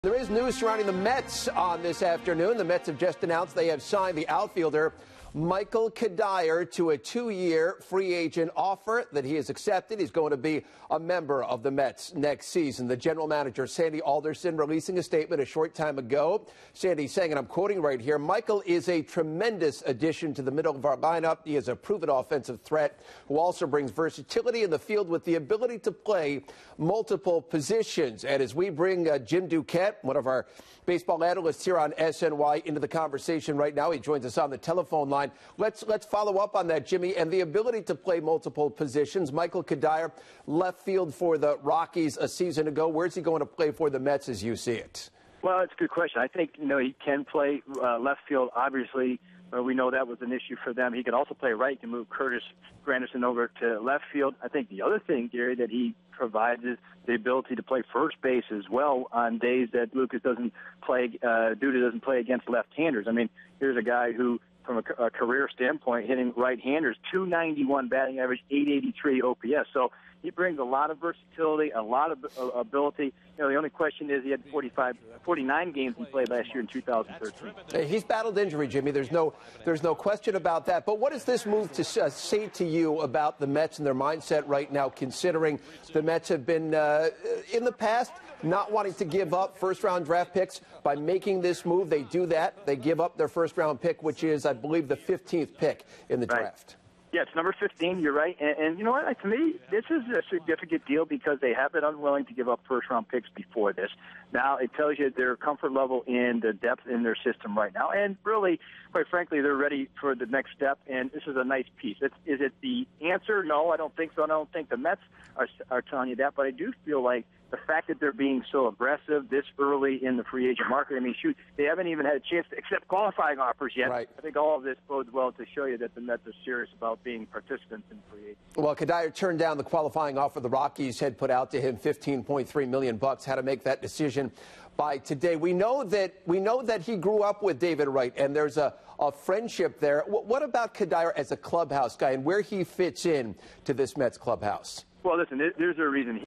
There is news surrounding the Mets on this afternoon. The Mets have just announced they have signed the outfielder Michael Cuddyer to a 2-year free agent offer that he has accepted. He's going to be a member of the Mets next season. The general manager, Sandy Alderson, releasing a statement a short time ago. Sandy saying, and I'm quoting right here, Michael is a tremendous addition to the middle of our lineup. He is a proven offensive threat who also brings versatility in the field with the ability to play multiple positions. And as we bring Jim Duquette, one of our baseball analysts here on SNY, into the conversation right now, he joins us on the telephone line. Let's follow up on that, Jimmy, and the ability to play multiple positions. Michael Cuddyer, left field for the Rockies a season ago. Where's he going to play for the Mets as you see it? Well, it's a good question. I think, he can play left field, obviously. We know that was an issue for them. He could also play right. He can move Curtis Granderson over to left field. I think the other thing, Gary, that he provides is the ability to play first base as well on days that Lucas doesn't play, Duda doesn't play against left-handers. I mean, here's a guy who, from a career standpoint, hitting right-handers, 291 batting average, 883 OPS. So he brings a lot of versatility, a lot of ability. The only question is he had 49 games he played last year in 2013. He's battled injury, Jimmy. There's no question about that. But what does this move to say to you about the Mets and their mindset right now, considering the Mets have been, in the past, not wanting to give up first-round draft picks? By making this move, they do that. They give up their first-round pick, which is, I believe, the 15th pick in the draft. Yeah, it's number 15. You're right. And you know what? To me, this is a significant deal because they have been unwilling to give up first-round picks before this. Now, it tells you their comfort level in the depth in their system right now. And really, quite frankly, they're ready for the next step, and this is a nice piece. Is it the answer? No, I don't think so. I don't think the Mets are telling you that. But I do feel like the fact that they're being so aggressive this early in the free agent market, I mean, shoot, they haven't even had a chance to accept qualifying offers yet. Right. I think all of this bodes well to show you that the Mets are serious about being participants in free agency. Well, Cuddyer turned down the qualifying offer the Rockies had put out to him, $15.3 million. Had to make that decision by today. We know that he grew up with David Wright, and there's a friendship there. What about Cuddyer as a clubhouse guy and where he fits in to this Mets clubhouse? Well, listen, there's a reason.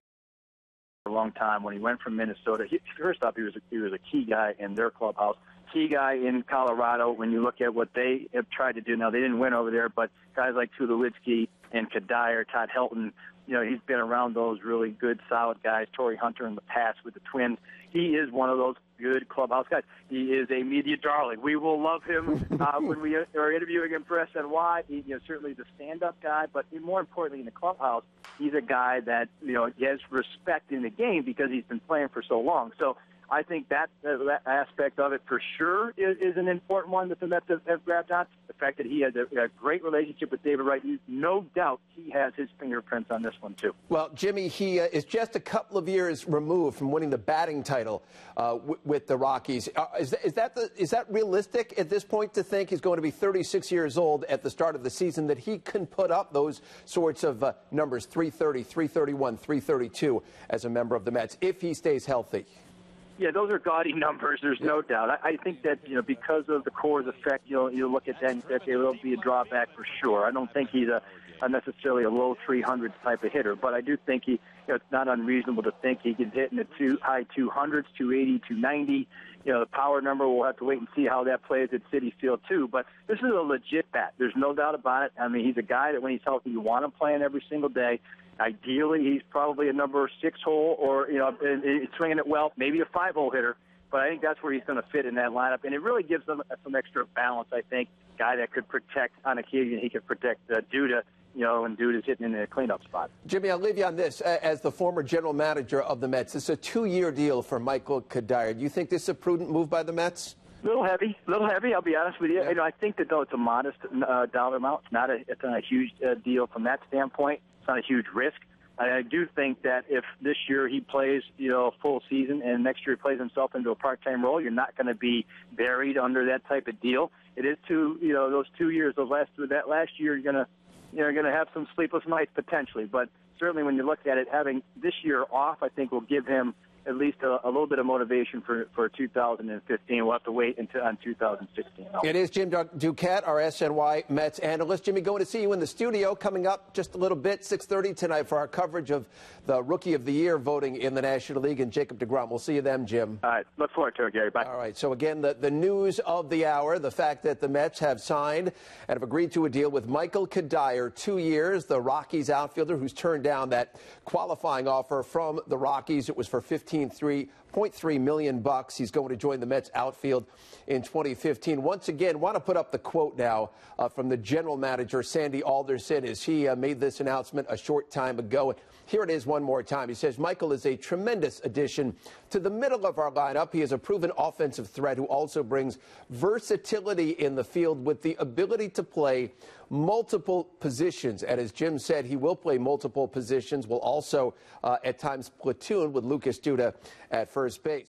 For a long time when he went from Minnesota. First off, he was a key guy in their clubhouse, key guy in Colorado. When you look at what they have tried to do, now they didn't win over there, but guys like Tulowitzki and Cuddyer, Todd Helton, he's been around those really good, solid guys. Torrey Hunter in the past with the Twins. He is one of those good clubhouse guys. He is a media darling. We will love him when we are interviewing him for SNY. He's certainly the stand-up guy, but more importantly in the clubhouse, he's a guy that he has respect in the game because he's been playing for so long. So I think that aspect of it for sure is an important one that the Mets have grabbed on. The fact that he has a great relationship with David Wright, no doubt he has his fingerprints on this one too. Well, Jimmy, he is just a couple of years removed from winning the batting title with the Rockies. Is that realistic at this point to think he's going to be 36 years old at the start of the season, that he can put up those sorts of numbers, 330, 331, 332 as a member of the Mets if he stays healthy? Yeah, those are gaudy numbers. There's no doubt. I think that because of the Coors effect, you look at that and say, okay, there'll be a drawback for sure. I don't think he's necessarily a low 300s type of hitter, but I do think it's not unreasonable to think he can hit in the high 200s, 280, 290. The power number, we'll have to wait and see how that plays at Citi Field too. But this is a legit bat. There's no doubt about it. I mean, he's a guy that when he's healthy, you want him playing every single day. Ideally, he's probably a number 6-hole or, swinging it well, maybe a 5-hole hitter. But I think that's where he's going to fit in that lineup. And it really gives them some extra balance, I think. Guy that could protect, on occasion, he could protect Duda, and Duda's hitting in a cleanup spot. Jimmy, I'll leave you on this. As the former general manager of the Mets, it's a 2-year deal for Michael Cuddyer. Do you think this is a prudent move by the Mets? A little heavy, I'll be honest with you. Yeah. I think that, though, it's a modest dollar amount. It's not a huge deal from that standpoint. It's not a huge risk. I do think that if this year he plays, full season, and next year he plays himself into a part-time role, you're not going to be buried under that type of deal. It is those 2 years, that last year, you're going to have some sleepless nights potentially. But certainly, when you look at it, having this year off, I think will give him at least a little bit of motivation for 2015. We'll have to wait until on 2016. It is Jim Duquette, our SNY Mets analyst. Jimmy, going to see you in the studio coming up just a little bit, 6:30 tonight for our coverage of the Rookie of the Year voting in the National League and Jacob deGrom. We'll see you then, Jim. All right. Look forward to it, Gary. Bye. All right. So, again, the news of the hour, the fact that the Mets have signed and have agreed to a deal with Michael Cuddyer, 2 years, the Rockies outfielder who's turned down that qualifying offer from the Rockies. It was for $15.3 million. He's going to join the Mets outfield in 2015. Once again, want to put up the quote now from the general manager, Sandy Alderson, as he made this announcement a short time ago. Here it is one more time. He says, Michael is a tremendous addition to the middle of our lineup. He is a proven offensive threat who also brings versatility in the field with the ability to play multiple positions. And as Jim said, he will play multiple positions, will also at times platoon with Lucas Duda at first base.